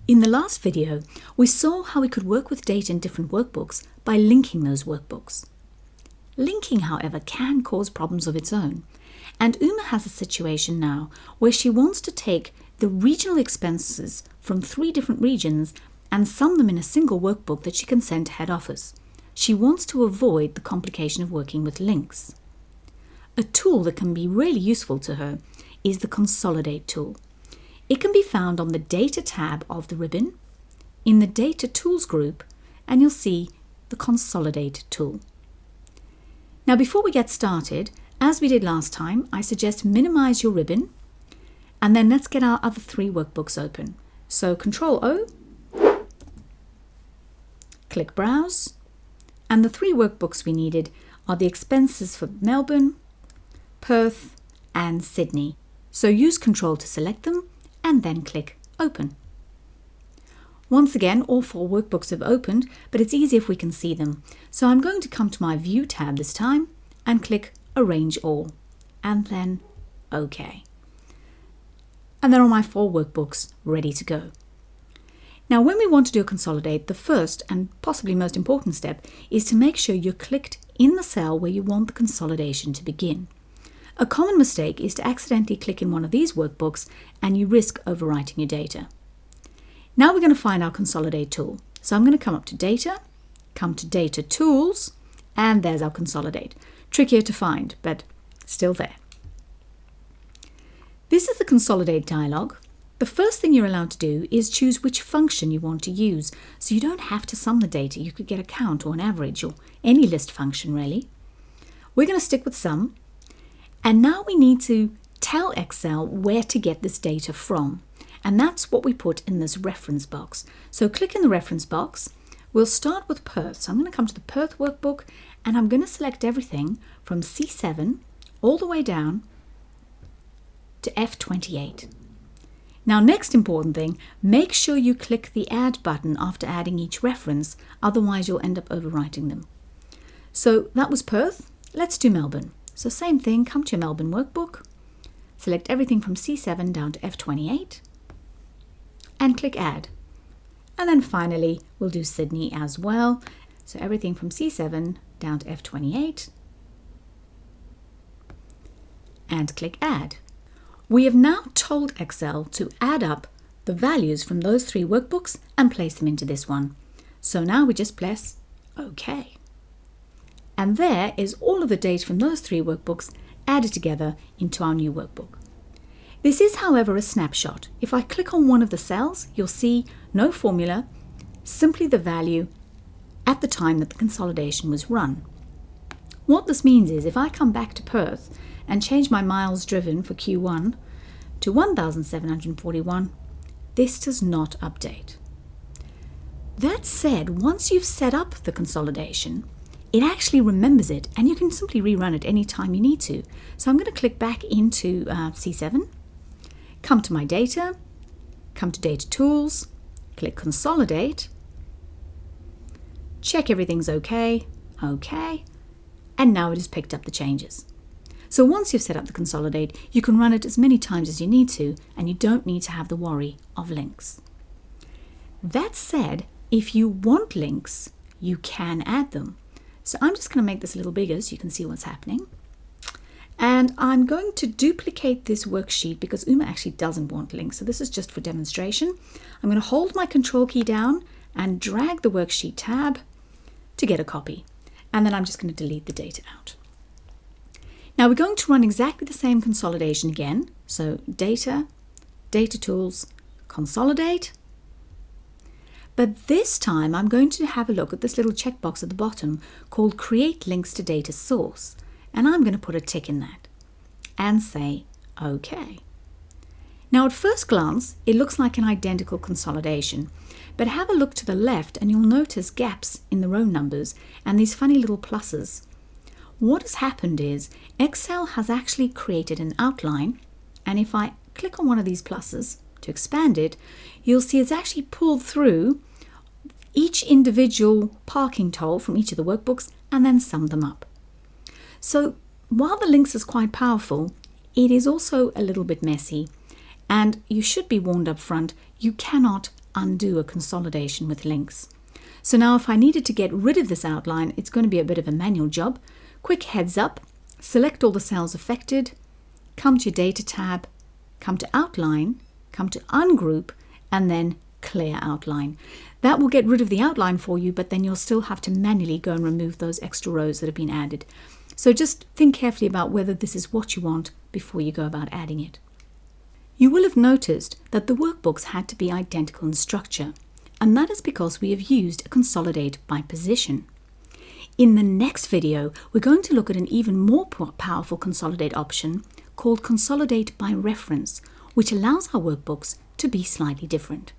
In the last video, we saw how we could work with data in different workbooks by linking those workbooks. Linking, however, can cause problems of its own. And Uma has a situation now where she wants to take the regional expenses from 3 different regions and sum them in a single workbook that she can send to head office. She wants to avoid the complication of working with links. A tool that can be really useful to her is the Consolidate tool. It can be found on the Data tab of the ribbon, in the Data Tools group, and you'll see the Consolidate tool. Now before we get started, as we did last time, I suggest minimize your ribbon, and then let's get our other 3 workbooks open. So Control O, click Browse, and the 3 workbooks we needed are the expenses for Melbourne, Perth, and Sydney. So use Control to select them, and then click Open. Once again, all 4 workbooks have opened, but it's easy if we can see them. So I'm going to come to my View tab this time and click Arrange All, and then OK. And there are my 4 workbooks ready to go. Now, when we want to do a consolidate, the first and possibly most important step is to make sure you're clicked in the cell where you want the consolidation to begin. A common mistake is to accidentally click in one of these workbooks and you risk overwriting your data. Now we're going to find our Consolidate tool. So I'm going to come up to Data, come to Data Tools, and there's our Consolidate. Trickier to find, but still there. This is the Consolidate dialog. The first thing you're allowed to do is choose which function you want to use. So you don't have to sum the data. You could get a count or an average or any list function really. We're going to stick with sum. And now we need to tell Excel where to get this data from. And that's what we put in this reference box. So click in the reference box. We'll start with Perth. So I'm going to come to the Perth workbook and I'm going to select everything from C7 all the way down to F28. Now, next important thing, make sure you click the Add button after adding each reference, otherwise you'll end up overwriting them. So that was Perth. Let's do Melbourne. So same thing, come to your Melbourne workbook, select everything from C7 down to F28, and click Add. And then finally, we'll do Sydney as well. So everything from C7 down to F28, and click Add. We have now told Excel to add up the values from those 3 workbooks and place them into this one. So now we just press OK. And there is all of the data from those 3 workbooks added together into our new workbook. This is, however, a snapshot. If I click on one of the cells, you'll see no formula, simply the value at the time that the consolidation was run. What this means is if I come back to Perth and change my miles driven for Q1 to 1,741, this does not update. That said, once you've set up the consolidation, it actually remembers it and you can simply rerun it any time you need to. So I'm going to click back into C7, come to my data, come to Data Tools, click Consolidate, check everything's OK, and now it has picked up the changes. So once you've set up the Consolidate, you can run it as many times as you need to, and you don't need to have the worry of links. That said, if you want links, you can add them. So I'm just going to make this a little bigger so you can see what's happening. And I'm going to duplicate this worksheet because Uma actually doesn't want links. So this is just for demonstration. I'm going to hold my Control key down and drag the worksheet tab to get a copy. And then I'm just going to delete the data out. Now we're going to run exactly the same consolidation again. So Data, Data Tools, Consolidate. But this time I'm going to have a look at this little checkbox at the bottom called Create Links to Data Source. And I'm going to put a tick in that and say OK. Now at first glance, it looks like an identical consolidation. But have a look to the left and you'll notice gaps in the row numbers and these funny little pluses. What has happened is Excel has actually created an outline, and if I click on one of these pluses to expand it, you'll see it's actually pulled through each individual parking toll from each of the workbooks and then summed them up. So while the links is quite powerful, it is also a little bit messy, and you should be warned up front, you cannot undo a consolidation with links. So now if I needed to get rid of this outline, it's going to be a bit of a manual job. Quick heads up, select all the cells affected, come to your Data tab, come to Outline, come to Ungroup, and then Clear Outline. That will get rid of the outline for you, but then you'll still have to manually go and remove those extra rows that have been added. So just think carefully about whether this is what you want before you go about adding it. You will have noticed that the workbooks had to be identical in structure, and that is because we have used a Consolidate by Position. In the next video, we're going to look at an even more powerful Consolidate option called Consolidate by Reference, which allows our workbooks to be slightly different.